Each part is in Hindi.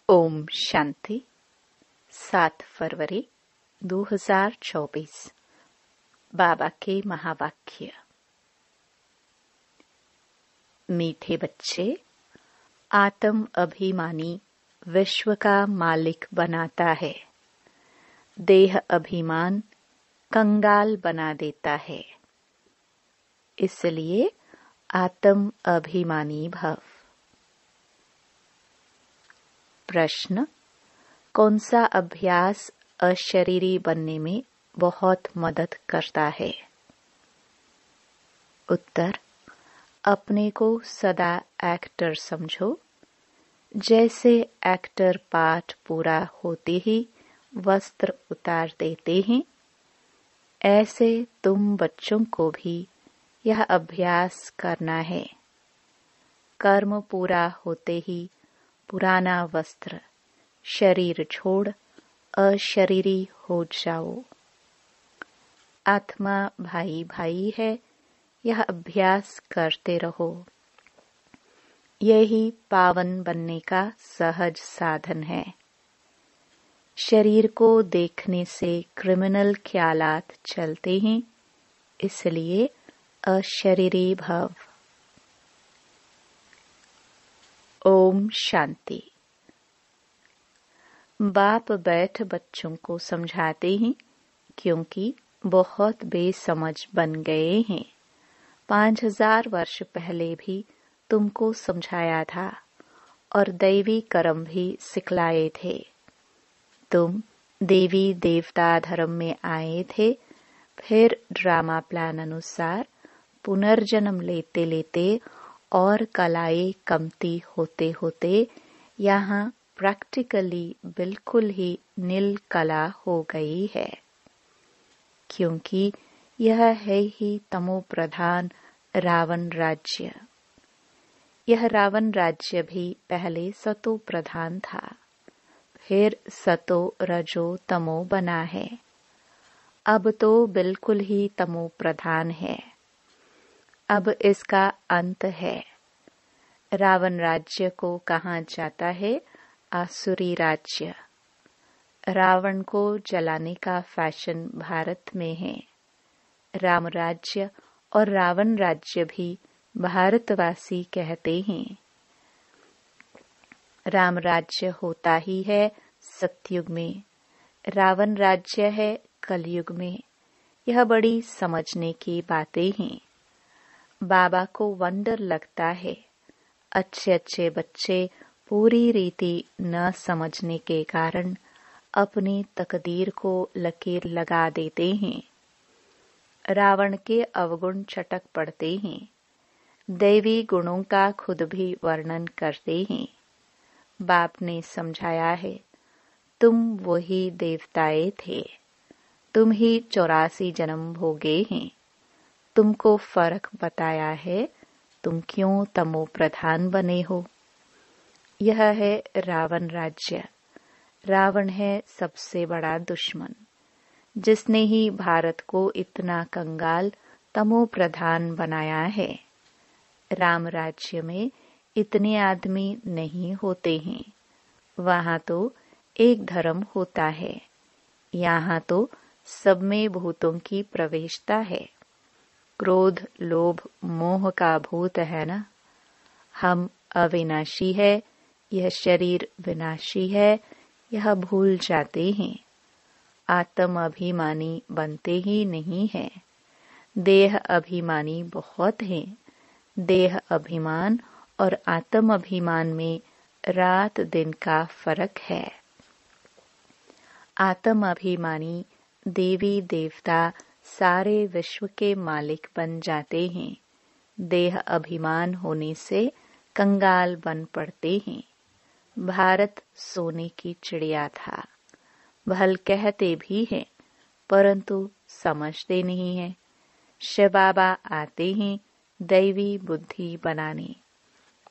ओम शांति। 7 फरवरी 2024। बाबा के महावाक्य। मीठे बच्चे, आत्म अभिमानी विश्व का मालिक बनाता है। देह अभिमान कंगाल बना देता है। इसलिए आत्म अभिमानी भव। प्रश्न: कौन सा अभ्यास अशरीरी बनने में बहुत मदद करता है? उत्तर: अपने को सदा एक्टर समझो। जैसे एक्टर पाठ पूरा होते ही वस्त्र उतार देते हैं, ऐसे तुम बच्चों को भी यह अभ्यास करना है। कर्म पूरा होते ही पुराना वस्त्र शरीर छोड़ अशरीरी हो जाओ। आत्मा भाई भाई है, यह अभ्यास करते रहो। यही पावन बनने का सहज साधन है। शरीर को देखने से क्रिमिनल ख्यालात चलते हैं, इसलिए अशरीरी भव। ओम शांति। बाप बैठ बच्चों को समझाते हैं, क्योंकि बहुत बेसमझ बन गए हैं। 5000 वर्ष पहले भी तुमको समझाया था और दैवी कर्म भी सिखलाए थे। तुम देवी देवता धर्म में आए थे, फिर ड्रामा प्लान अनुसार पुनर्जन्म लेते लेते और कलाएं कमती होते होते यहाँ प्रैक्टिकली बिल्कुल ही नील कला हो गई है। क्योंकि यह है ही तमो प्रधान रावण राज्य। यह रावण राज्य भी पहले सतो प्रधान था, फिर सतो रजो तमो बना है। अब तो बिल्कुल ही तमो प्रधान है। अब इसका अंत है। रावण राज्य को कहा जाता है आसुरी राज्य। रावण को जलाने का फैशन भारत में है। राम राज्य और रावण राज्य भी भारतवासी कहते हैं। राम राज्य होता ही है सतयुग में, रावण राज्य है कलयुग में। यह बड़ी समझने की बातें हैं। बाबा को वंडर लगता है, अच्छे अच्छे बच्चे पूरी रीति न समझने के कारण अपनी तकदीर को लकीर लगा देते हैं। रावण के अवगुण चटक पड़ते हैं। दैवी गुणों का खुद भी वर्णन करते हैं। बाप ने समझाया है, तुम वही देवताए थे। तुम ही 84 जन्म भोगे हैं। तुमको फर्क बताया है, तुम क्यों तमो प्रधान बने हो। यह है रावण राज्य। रावण है सबसे बड़ा दुश्मन, जिसने ही भारत को इतना कंगाल तमो प्रधान बनाया है। राम राज्य में इतने आदमी नहीं होते हैं। वहां तो एक धर्म होता है। यहाँ तो सब में भूतों की प्रवेशता है। क्रोध लोभ मोह का भूत है ना। हम अविनाशी है, यह शरीर विनाशी है, यह भूल जाते हैं। आत्म अभिमानी बनते ही नहीं है। देह अभिमानी बहुत हैं। देह अभिमान और आत्म अभिमान में रात दिन का फर्क है। आत्म अभिमानी देवी देवता सारे विश्व के मालिक बन जाते हैं। देह अभिमान होने से कंगाल बन पड़ते हैं। भारत सोने की चिड़िया था। भल कहते भी हैं, परंतु समझते नहीं हैं। शिव बाबा आते हैं दैवी बुद्धि बनाने।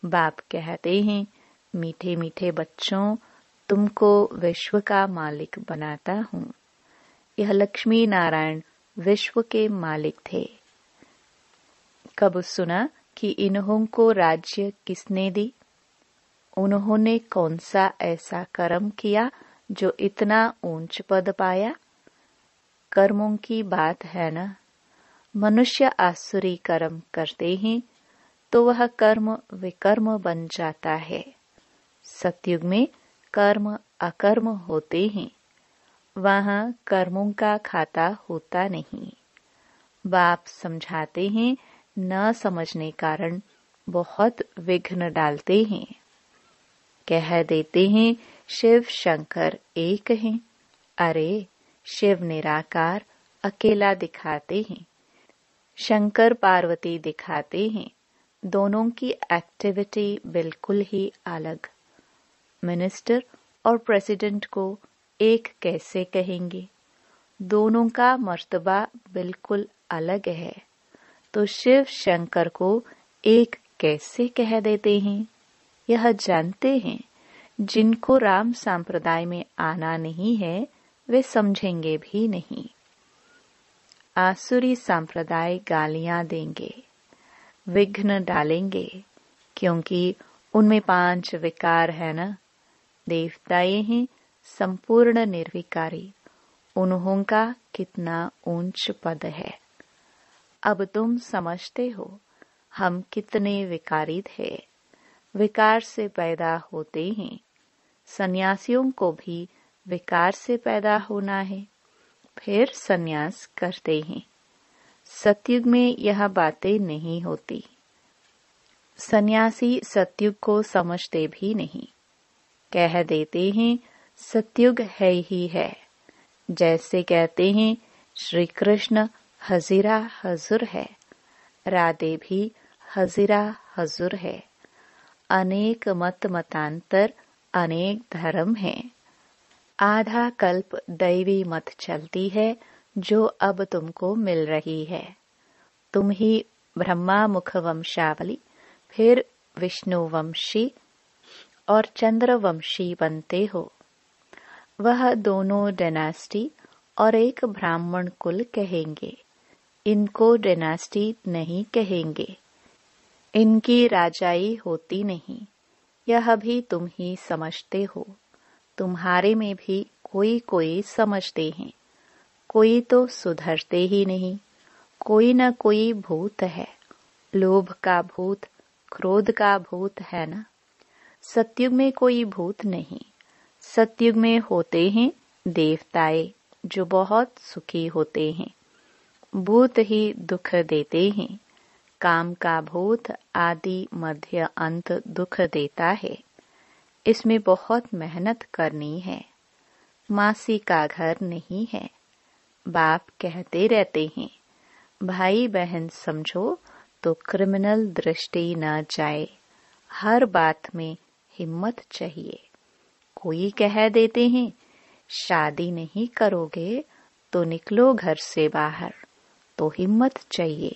बाप कहते हैं, मीठे मीठे बच्चों, तुमको विश्व का मालिक बनाता हूँ। यह लक्ष्मी नारायण विश्व के मालिक थे। कब सुना कि इन्हों को राज्य किसने दी? उन्होंने कौन सा ऐसा कर्म किया जो इतना ऊंच पद पाया? कर्मों की बात है ना। मनुष्य आसुरी कर्म करते हैं तो वह कर्म विकर्म बन जाता है। सतयुग में कर्म अकर्म होते हैं, वहां कर्मों का खाता होता नहीं। बाप समझाते हैं, न समझने कारण बहुत विघ्न डालते हैं। कह देते हैं शिव शंकर एक हैं। अरे शिव निराकार अकेला दिखाते हैं, शंकर पार्वती दिखाते हैं। दोनों की एक्टिविटी बिल्कुल ही अलग। मिनिस्टर और प्रेसिडेंट को एक कैसे कहेंगे? दोनों का मर्तबा बिल्कुल अलग है। तो शिव शंकर को एक कैसे कह देते हैं? यह जानते हैं। जिनको राम संप्रदाय में आना नहीं है वे समझेंगे भी नहीं। आसुरी संप्रदाय गालियां देंगे, विघ्न डालेंगे, क्योंकि उनमें 5 विकार है ना। देवताएं हैं संपूर्ण निर्विकारी, उन्हों का कितना ऊंच पद है। अब तुम समझते हो हम कितने विकारी थे। विकार से पैदा होते हैं। सन्यासियों को भी विकार से पैदा होना है, फिर सन्यास करते हैं। सतयुग में यह बातें नहीं होती। सन्यासी सतयुग को समझते भी नहीं। कह देते हैं सतयुग है ही है। जैसे कहते हैं श्री कृष्ण हजीरा हजूर है, राधे भी हजीरा हजूर है। अनेक मत मतांतर, अनेक धर्म हैं। आधा कल्प दैवी मत चलती है जो अब तुमको मिल रही है। तुम ही ब्रह्मा मुख वंशावली, फिर विष्णु वंशी और चंद्रवंशी बनते हो। वह दोनों डायनेस्टी और एक ब्राह्मण कुल कहेंगे। इनको डायनेस्टी नहीं कहेंगे। इनकी राजाई होती नहीं। यह भी तुम ही समझते हो। तुम्हारे में भी कोई कोई समझते हैं। कोई तो सुधरते ही नहीं। कोई न कोई भूत है। लोभ का भूत, क्रोध का भूत है ना। सतयुग में कोई भूत नहीं। सतयुग में होते हैं देवताएं जो बहुत सुखी होते हैं। भूत ही दुख देते हैं। काम का भूत आदि मध्य अंत दुख देता है। इसमें बहुत मेहनत करनी है। मासी का घर नहीं है। बाप कहते रहते हैं भाई बहन समझो तो क्रिमिनल दृष्टि न जाए। हर बात में हिम्मत चाहिए। कोई कह देते हैं शादी नहीं करोगे तो निकलो घर से बाहर, तो हिम्मत चाहिए।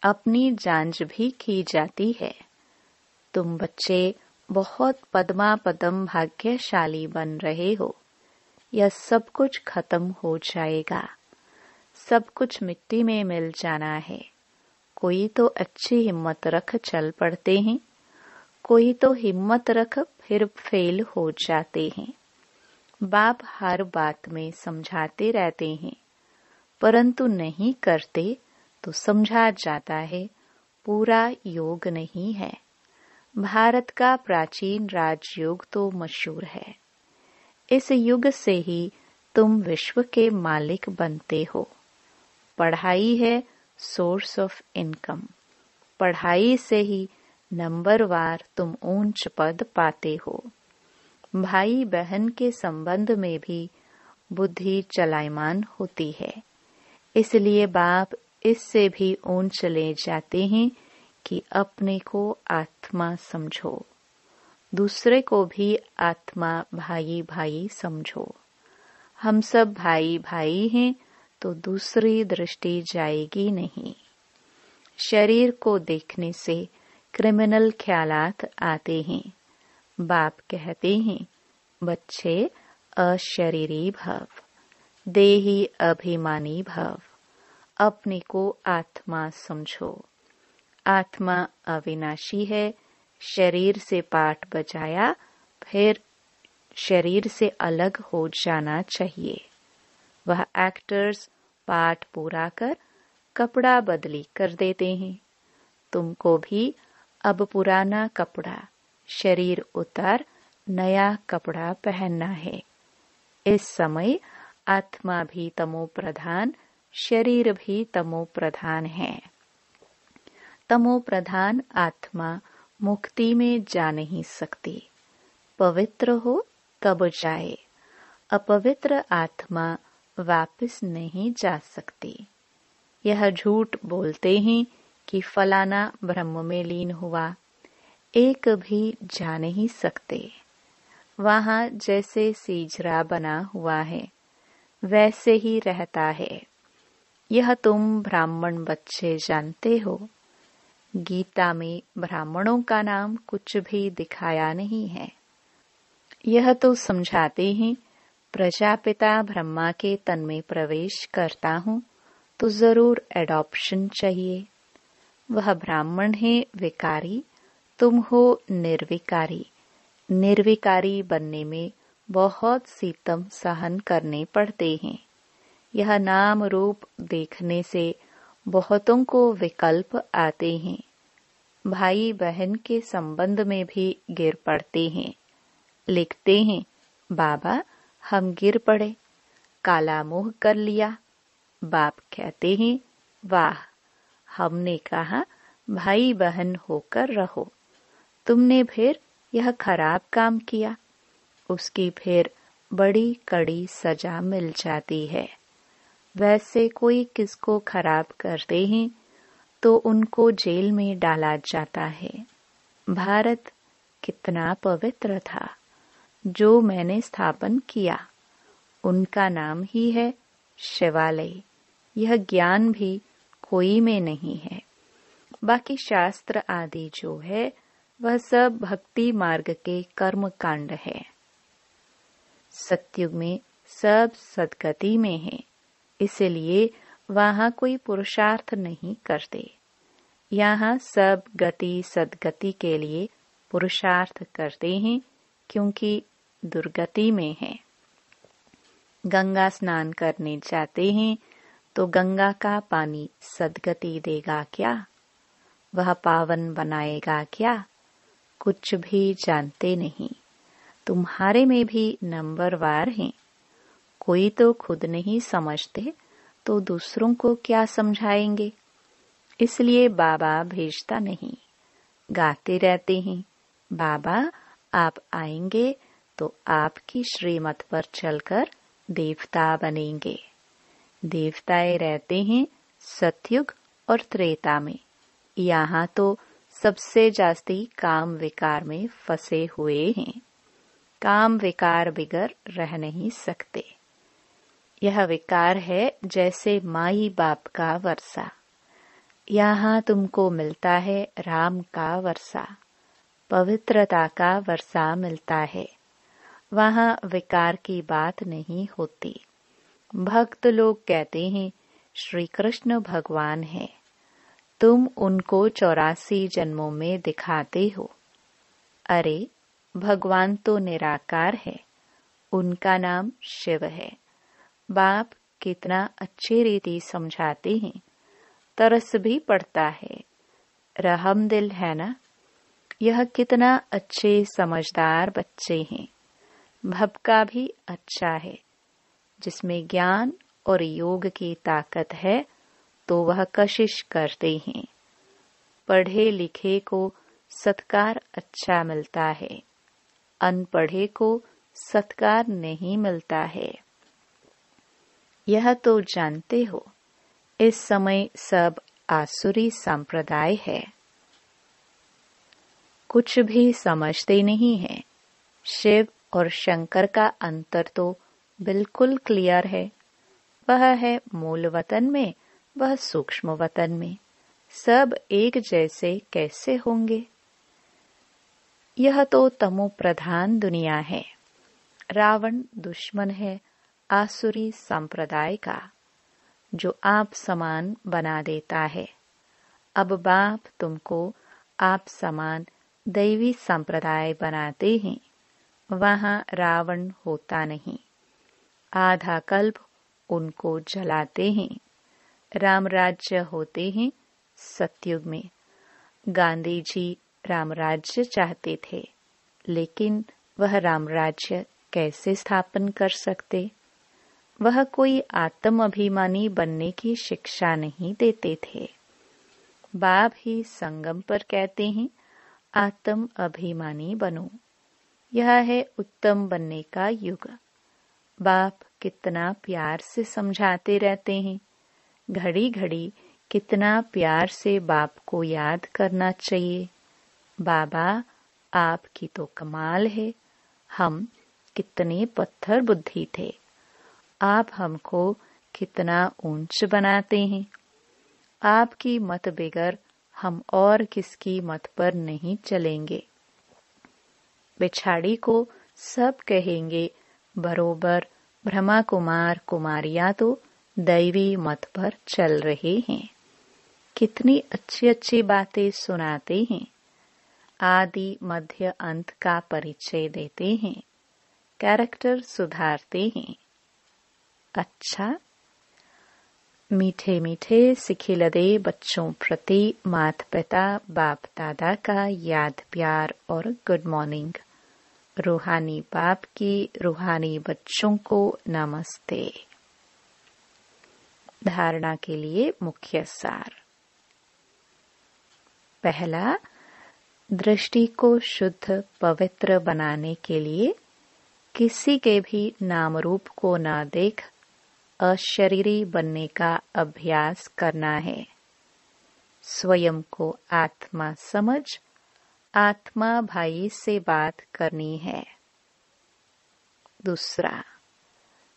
अपनी जांच भी की जाती है। तुम बच्चे बहुत पद्मा पदम भाग्यशाली बन रहे हो। यह सब कुछ खत्म हो जाएगा। सब कुछ मिट्टी में मिल जाना है। कोई तो अच्छी हिम्मत रख चल पड़ते हैं, कोई तो हिम्मत रख फिर फेल हो जाते हैं। बाप हर बात में समझाते रहते हैं, परंतु नहीं करते तो समझा जाता है पूरा योग नहीं है। भारत का प्राचीन राजयोग तो मशहूर है। इस युग से ही तुम विश्व के मालिक बनते हो। पढ़ाई है सोर्स ऑफ इनकम। पढ़ाई से ही नंबरवार तुम ऊंच पद पाते हो। भाई बहन के संबंध में भी बुद्धि चलायमान होती है। इसलिए बाप इससे भी ऊंच ले जाते हैं कि अपने को आत्मा समझो, दूसरे को भी आत्मा भाई भाई समझो। हम सब भाई भाई हैं तो दूसरी दृष्टि जाएगी नहीं। शरीर को देखने से क्रिमिनल ख्यालात आते हैं। बाप कहते हैं बच्चे अशरीरी भव, देही अभिमानी भव। अपने को आत्मा समझो। आत्मा अविनाशी है, शरीर से पाठ बजाया, फिर शरीर से अलग हो जाना चाहिए। वह एक्टर्स पाठ पूरा कर कपड़ा बदली कर देते हैं। तुमको भी अब पुराना कपड़ा शरीर उतार नया कपड़ा पहनना है। इस समय आत्मा भी तमो प्रधान, शरीर भी तमो प्रधान है। तमो प्रधान आत्मा मुक्ति में जा नहीं सकती। पवित्र हो तब जाए, अपवित्र आत्मा वापस नहीं जा सकती। यह झूठ बोलते हैं कि फलाना ब्रह्म में लीन हुआ, एक भी जा नहीं सकते। वहां जैसे सीजरा बना हुआ है वैसे ही रहता है। यह तुम ब्राह्मण बच्चे जानते हो। गीता में ब्राह्मणों का नाम कुछ भी दिखाया नहीं है। यह तो समझाते हैं प्रजापिता ब्रह्मा के तन में प्रवेश करता हूँ तो जरूर एडॉप्शन चाहिए। वह ब्राह्मण है विकारी, तुम हो निर्विकारी। निर्विकारी बनने में बहुत सितम सहन करने पड़ते हैं। यह नाम रूप देखने से बहुतों को विकल्प आते हैं। भाई बहन के संबंध में भी गिर पड़ते हैं। लिखते हैं, बाबा हम गिर पड़े, काला मुंह कर लिया। बाप कहते हैं, वाह, हमने कहा भाई बहन होकर रहो, तुमने फिर यह खराब काम किया। उसकी फिर बड़ी कड़ी सजा मिल जाती है। वैसे कोई किसको खराब करते हैं तो उनको जेल में डाला जाता है। भारत कितना पवित्र था जो मैंने स्थापन किया, उनका नाम ही है शिवालय। यह ज्ञान भी कोई में नहीं है। बाकी शास्त्र आदि जो है वह सब भक्ति मार्ग के कर्म कांड है। सतयुग में सब सदगति में है, इसलिए वहां कोई पुरुषार्थ नहीं करते। यहाँ सब गति सदगति के लिए पुरुषार्थ करते हैं, क्योंकि दुर्गति में है। गंगा स्नान करने जाते हैं तो गंगा का पानी सदगति देगा क्या? वह पावन बनाएगा क्या? कुछ भी जानते नहीं। तुम्हारे में भी नंबरवार हैं। कोई तो खुद नहीं समझते तो दूसरों को क्या समझाएंगे। इसलिए बाबा भेजता नहीं। गाते रहते हैं, बाबा आप आएंगे तो आपकी श्रीमत पर चलकर देवता बनेंगे। देवताएं रहते हैं सतयुग और त्रेता में। यहाँ तो सबसे जास्ती काम विकार में फंसे हुए हैं। काम विकार बिगर रह नहीं सकते। यह विकार है जैसे माई बाप का वर्षा। यहाँ तुमको मिलता है राम का वर्षा, पवित्रता का वर्षा मिलता है। वहाँ विकार की बात नहीं होती। भक्त लोग कहते हैं श्री कृष्ण भगवान है, तुम उनको 84 जन्मों में दिखाते हो। अरे भगवान तो निराकार है, उनका नाम शिव है। बाप कितना अच्छी रीति समझाते हैं, तरस भी पड़ता है। रहम दिल है ना। यह कितना अच्छे समझदार बच्चे हैं। भक्का भी अच्छा है। जिसमें ज्ञान और योग की ताकत है तो वह कशिश करते हैं। पढ़े लिखे को सत्कार अच्छा मिलता है, अनपढ़े को सत्कार नहीं मिलता है। यह तो जानते हो इस समय सब आसुरी संप्रदाय है। कुछ भी समझते नहीं है। शिव और शंकर का अंतर तो बिल्कुल क्लियर है। वह है मूल वतन में, वह सूक्ष्म वतन में। सब एक जैसे कैसे होंगे। यह तो तमो प्रधान दुनिया है। रावण दुश्मन है आसुरी संप्रदाय का, जो आप समान बना देता है। अब बाप तुमको आप समान दैवी संप्रदाय बनाते हैं, वहां रावण होता नहीं। आधा कल्प उनको जलाते हैं। राम राज्य होते हैं सतयुग में। गांधी जी राम राज्य चाहते थे, लेकिन वह राम राज्य कैसे स्थापन कर सकते? वह कोई आत्म अभिमानी बनने की शिक्षा नहीं देते थे। बाप ही संगम पर कहते हैं, आत्म अभिमानी बनो। यह है उत्तम बनने का युग। बाप कितना प्यार से समझाते रहते हैं। घड़ी घड़ी कितना प्यार से बाप को याद करना चाहिए। बाबा, आपकी तो कमाल है। हम कितने पत्थर बुद्धि थे, आप हमको कितना ऊंच बनाते हैं। आपकी मत बगैर हम और किसकी मत पर नहीं चलेंगे। बिछाड़ी को सब कहेंगे, बरोबर ब्रह्मा कुमार कुमारियां तो दैवी मत पर चल रहे हैं। कितनी अच्छी अच्छी बातें सुनाते हैं। आदि मध्य अंत का परिचय देते हैं। कैरेक्टर सुधारते हैं। अच्छा, मीठे मीठे सिखिलदे बच्चों प्रति माता पिता बाप दादा का याद प्यार और गुड मॉर्निंग। रूहानी बाप की रूहानी बच्चों को नमस्ते। धारणा के लिए मुख्य सार। पहला, दृष्टि को शुद्ध पवित्र बनाने के लिए किसी के भी नाम रूप को न देख अशरीरी बनने का अभ्यास करना है। स्वयं को आत्मा समझ आत्मा भाई से बात करनी है। दूसरा,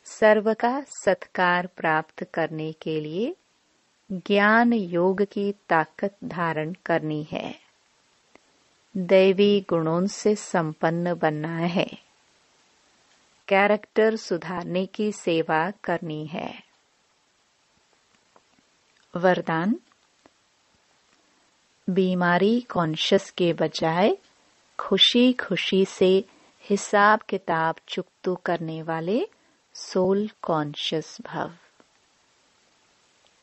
सर्व का सत्कार प्राप्त करने के लिए ज्ञान योग की ताकत धारण करनी है। दैवी गुणों से संपन्न बनना है। कैरेक्टर सुधारने की सेवा करनी है। वरदान, बीमारी कॉन्शियस के बजाय खुशी खुशी से हिसाब किताब चुकतू करने वाले सोल कॉन्शियस भव।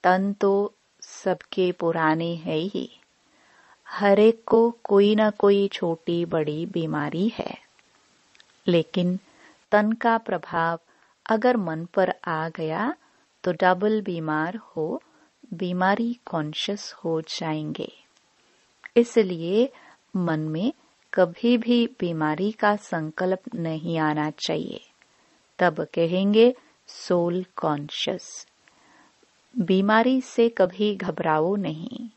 तन तो सबके पुराने है ही। हर एक को कोई ना कोई छोटी बड़ी बीमारी है, लेकिन तन का प्रभाव अगर मन पर आ गया तो डबल बीमार हो बीमारी कॉन्शियस हो जाएंगे। इसलिए मन में कभी भी बीमारी का संकल्प नहीं आना चाहिए। तब कहेंगे सोल कॉन्शियस। बीमारी से कभी घबराओ नहीं।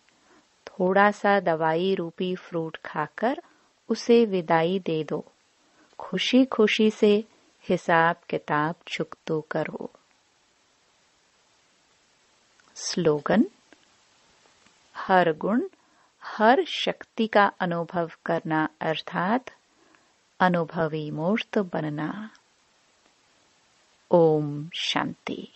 थोड़ा सा दवाई रूपी फ्रूट खाकर उसे विदाई दे दो। खुशी खुशी से हिसाब किताब चुकतो करो। स्लोगन, हर गुण हर शक्ति का अनुभव करना अर्थात अनुभवी मूर्त बनना। ओम शांति।